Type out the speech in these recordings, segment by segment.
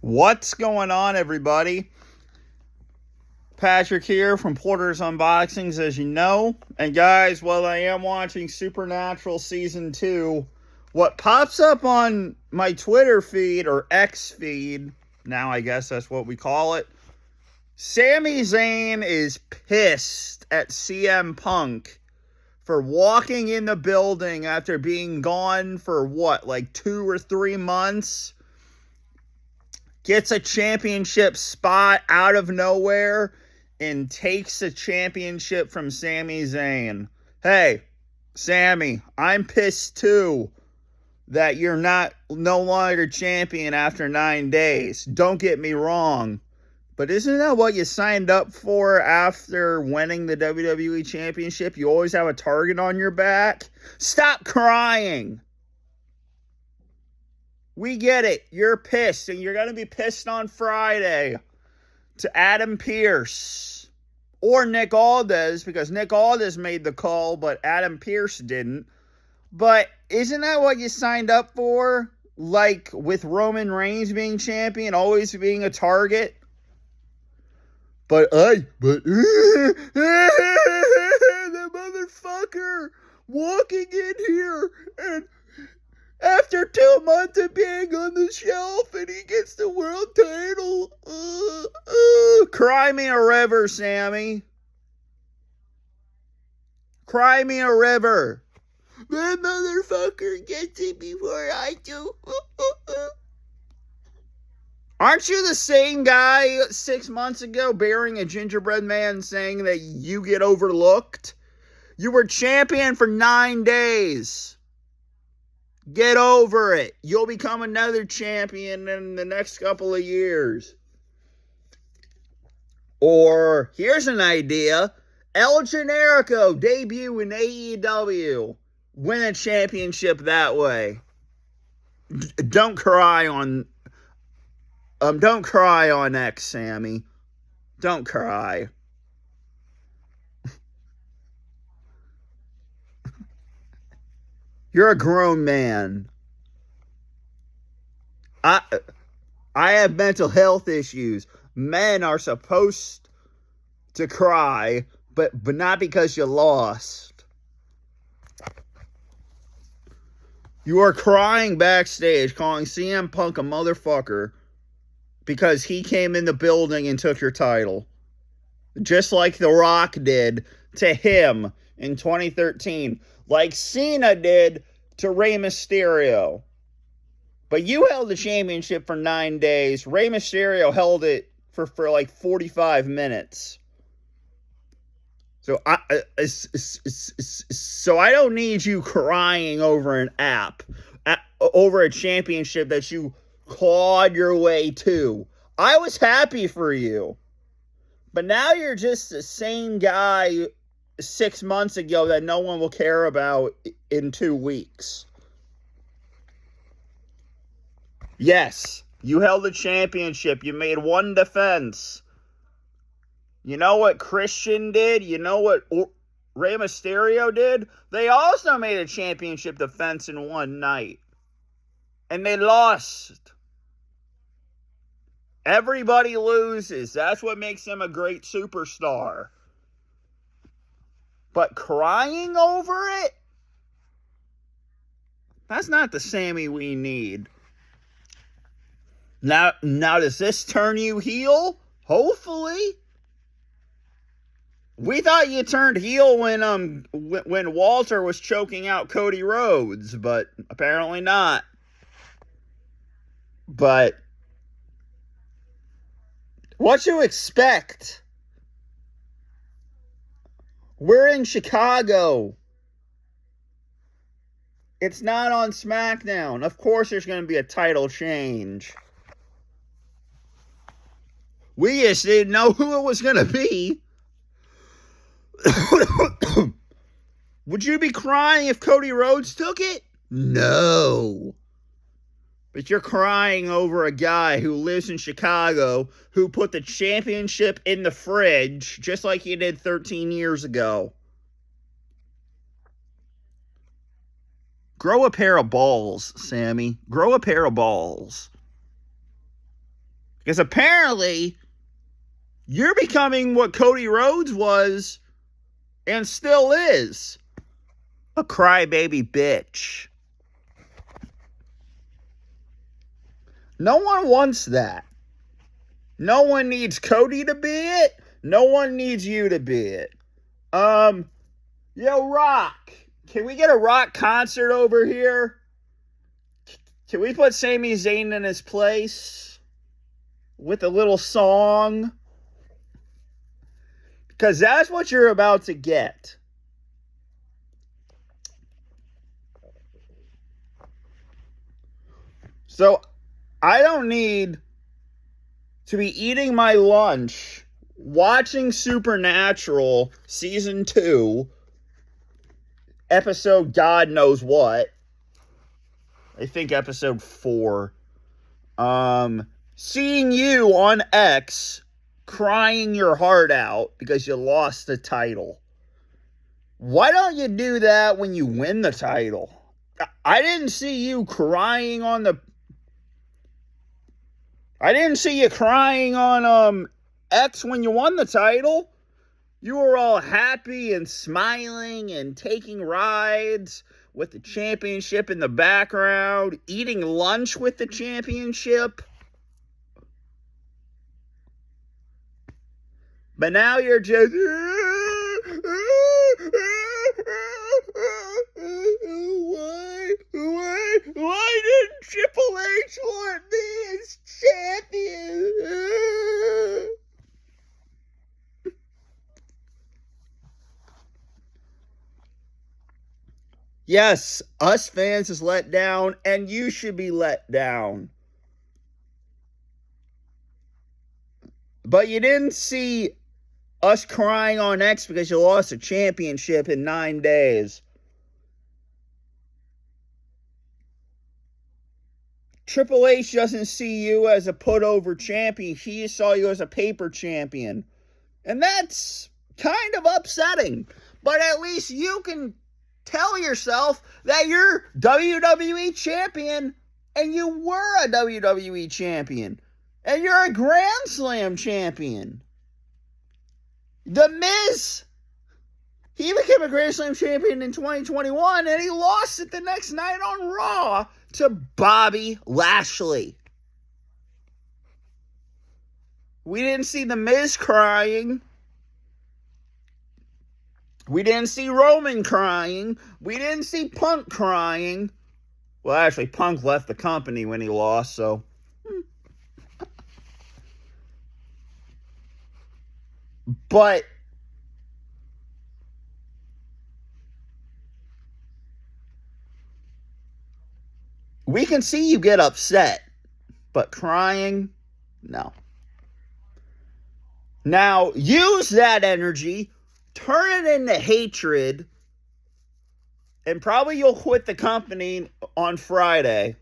What's going on, everybody? Patrick here from Porter's Unboxings, as you know. And guys, while I am watching Supernatural Season 2, what pops up on my Twitter feed, or X feed, now I guess that's what we call it, Sami Zayn is pissed at CM Punk for walking in the building after being gone for like 2 or 3 months. Gets a championship spot out of nowhere and takes a championship from Sami Zayn. Hey, Sami, I'm pissed too that you're no longer champion after 9 days. Don't get me wrong. But isn't that what you signed up for after winning the WWE Championship? You always have a target on your back? Stop crying. We get it. You're pissed, and you're going to be pissed on Friday to Adam Pearce or Nick Aldis, because Nick Aldis made the call, but Adam Pearce didn't. But isn't that what you signed up for? Like with Roman Reigns being champion, always being a target? The motherfucker walking in here and after 2 months of being on the shelf and he gets the world title. Cry me a river, Sami. Cry me a river. That motherfucker gets it before I do. Aren't you the same guy 6 months ago bearing a gingerbread man saying that you get overlooked? You were champion for 9 days. Get over it. You'll become another champion in the next couple of years. Or, here's an idea. El Generico debut in AEW. Win a championship that way. Don't cry on X, Sami. Don't cry. You're a grown man. I have mental health issues. Men are supposed to cry, but not because you lost. You are crying backstage, calling CM Punk a motherfucker because he came in the building and took your title. Just like The Rock did to him in 2013. Like Cena did to Rey Mysterio. But you held the championship for 9 days. Rey Mysterio held it for like 45 minutes. So I don't need you crying over an over a championship that you clawed your way to. I was happy for you. But now you're just the same guy 6 months ago that no one will care about in 2 weeks. Yes, you held the championship. You made one defense. You know what Christian did? You know what Rey Mysterio did? They also made a championship defense in one night. And they lost. Everybody loses. That's what makes them a great superstar. But crying over it? That's not the Sami we need. Now does this turn you heel? Hopefully. We thought you turned heel when Walter was choking out Cody Rhodes, but apparently not. But what you expect? We're in Chicago. It's not on SmackDown. Of course there's going to be a title change. We just didn't know who it was going to be. Would you be crying if Cody Rhodes took it? No. But you're crying over a guy who lives in Chicago who put the championship in the fridge just like he did 13 years ago. Grow a pair of balls, Sami. Grow a pair of balls. Because apparently, you're becoming what Cody Rhodes was and still is. A crybaby bitch. No one wants that. No one needs Cody to be it. No one needs you to be it. Yo, Rock. Can we get a Rock concert over here? Can we put Sami Zayn in his place? With a little song? Because that's what you're about to get. So, I don't need to be eating my lunch, watching Supernatural Season 2, episode God knows what. I think episode 4. Seeing you on X crying your heart out because you lost the title. Why don't you do that when you win the title? I didn't see you crying on the... I didn't see you crying on X when you won the title. You were all happy and smiling and taking rides with the championship in the background, eating lunch with the championship. But now you're just... Why didn't Triple H want me as champion? Yes, us fans is let down, and you should be let down. But you didn't see us crying on X because you lost a championship in 9 days. Triple H doesn't see you as a put-over champion. He saw you as a paper champion. And that's kind of upsetting. But at least you can tell yourself that you're WWE champion and you were a WWE champion. And you're a Grand Slam champion. The Miz, he became a Grand Slam champion in 2021 and he lost it the next night on Raw to Bobby Lashley. We didn't see The Miz crying. We didn't see Roman crying. We didn't see Punk crying. Well, actually, Punk left the company when he lost, so... But we can see you get upset, but crying, no. Now, use that energy, turn it into hatred, and probably you'll quit the company on Friday.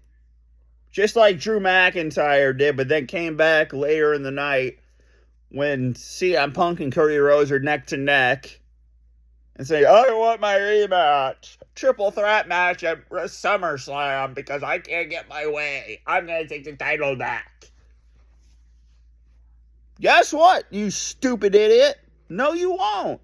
Just like Drew McIntyre did, but then came back later in the night when CM Punk and Cody Rhodes are neck to neck and say, I want my rematch. Triple threat match at SummerSlam because I can't get my way. I'm going to take the title back. Guess what, you stupid idiot? No, you won't.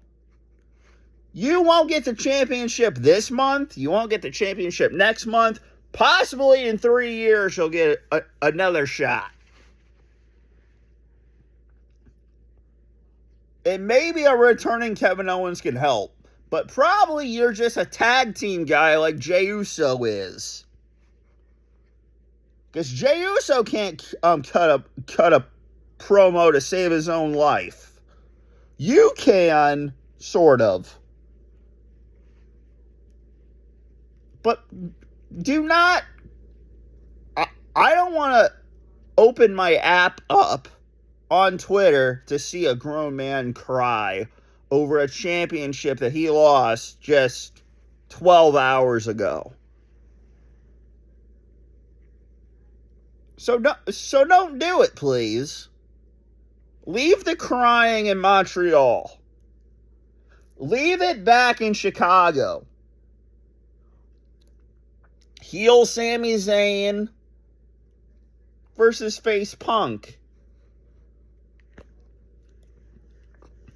You won't get the championship this month. You won't get the championship next month. Possibly in 3 years, you'll get another shot. And maybe a returning Kevin Owens can help. But probably you're just a tag team guy like Jey Uso is. Because Jey Uso can't cut a promo to save his own life. You can, sort of. But do not... I don't want to open my app up on Twitter to see a grown man cry over a championship that he lost just 12 hours ago. So don't do it, please. Leave the crying in Montreal. Leave it back in Chicago. Heel Sami Zayn versus face Punk.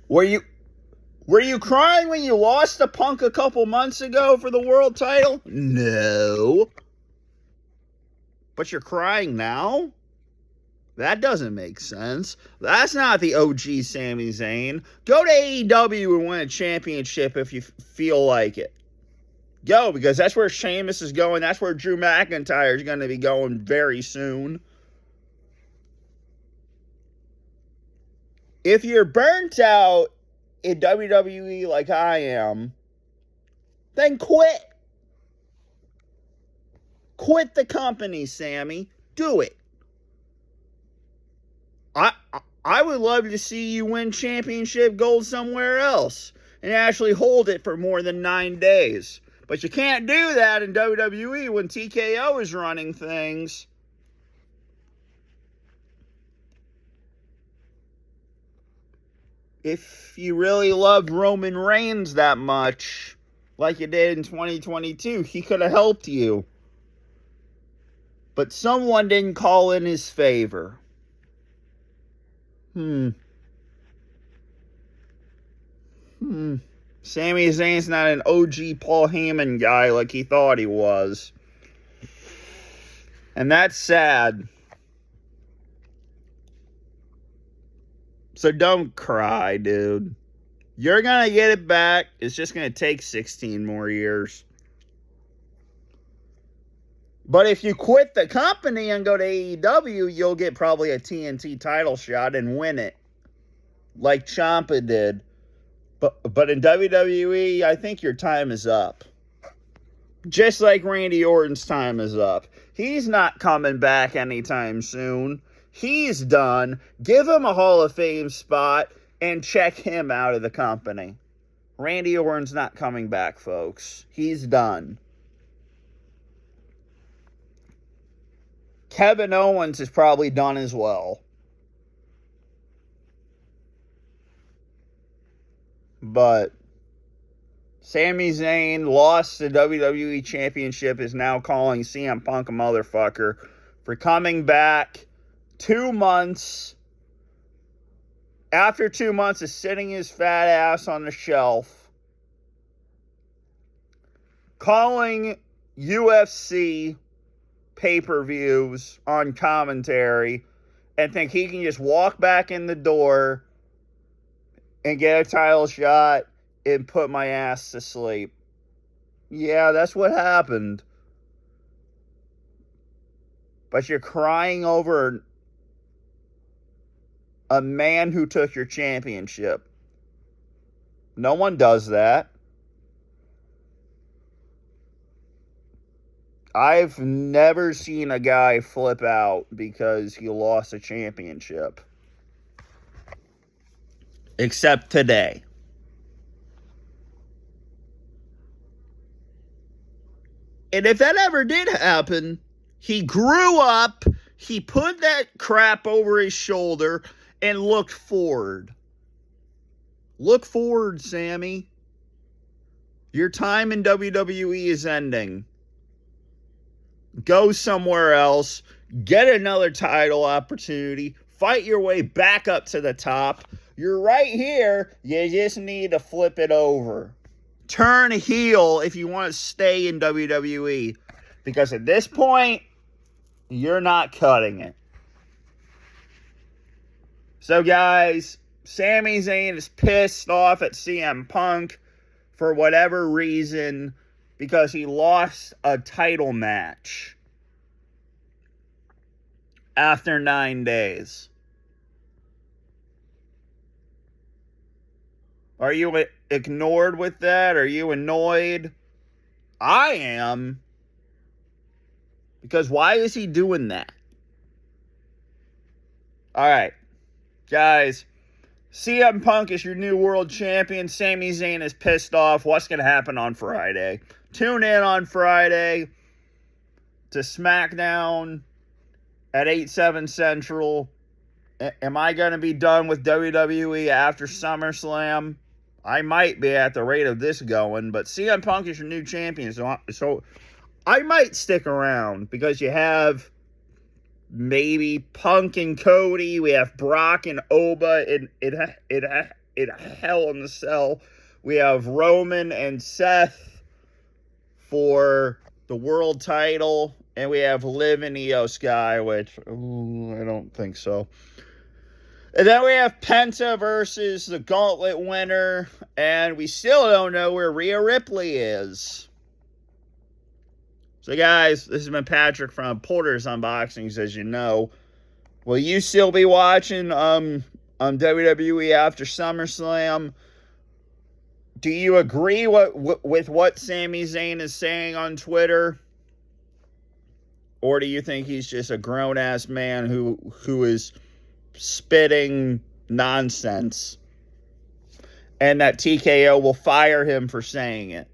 Were you crying when you lost to Punk a couple months ago for the world title? No. But you're crying now? That doesn't make sense. That's not the OG Sami Zayn. Go to AEW and win a championship if you feel like it. Go, because that's where Sheamus is going. That's where Drew McIntyre is going to be going very soon. If you're burnt out in WWE like I am, then quit. Quit the company, Sammy. Do it. I would love to see you win championship gold somewhere else and actually hold it for more than 9 days. But you can't do that in WWE when TKO is running things. If you really loved Roman Reigns that much, like you did in 2022, he could have helped you. But someone didn't call in his favor. Sami Zayn's not an OG Paul Heyman guy like he thought he was. And that's sad. So don't cry, dude. You're going to get it back. It's just going to take 16 more years. But if you quit the company and go to AEW, you'll get probably a TNT title shot and win it. Like Ciampa did. But in WWE, I think your time is up. Just like Randy Orton's time is up. He's not coming back anytime soon. He's done. Give him a Hall of Fame spot and check him out of the company. Randy Orton's not coming back, folks. He's done. Kevin Owens is probably done as well. But Sami Zayn lost the WWE Championship, is now calling CM Punk a motherfucker for coming back 2 months. After 2 months of sitting his fat ass on the shelf, calling UFC pay-per-views on commentary, and think he can just walk back in the door and get a title shot and put my ass to sleep. Yeah, that's what happened. But you're crying over a man who took your championship. No one does that. I've never seen a guy flip out because he lost a championship. Except today. And if that ever did happen, he grew up, he put that crap over his shoulder, and looked forward. Look forward, Sammy. Your time in WWE is ending. Go somewhere else. Get another title opportunity. Fight your way back up to the top. You're right here. You just need to flip it over. Turn heel if you want to stay in WWE. Because at this point, you're not cutting it. So guys, Sami Zayn is pissed off at CM Punk for whatever reason because he lost a title match after 9 days. Are you ignored with that? Are you annoyed? I am. Because why is he doing that? Alright. Guys, CM Punk is your new world champion. Sami Zayn is pissed off. What's going to happen on Friday? Tune in on Friday to SmackDown at 8/7 Central. Am I going to be done with WWE after SummerSlam? I might be at the rate of this going, but CM Punk is your new champion, so I might stick around because you have maybe Punk and Cody. We have Brock and Oba. It in Hell in the Cell. We have Roman and Seth for the world title. And we have Liv and Io Sky, which, I don't think so. And then we have Penta versus the Gauntlet winner. And we still don't know where Rhea Ripley is. So, guys, this has been Patrick from Porter's Unboxings, as you know. Will you still be watching WWE after SummerSlam? Do you agree with what Sami Zayn is saying on Twitter? Or do you think he's just a grown-ass man who is spitting nonsense? And that TKO will fire him for saying it.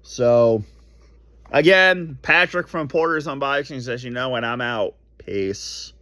So, again, Patrick from Porter's Unboxings, as you know, and I'm out. Peace.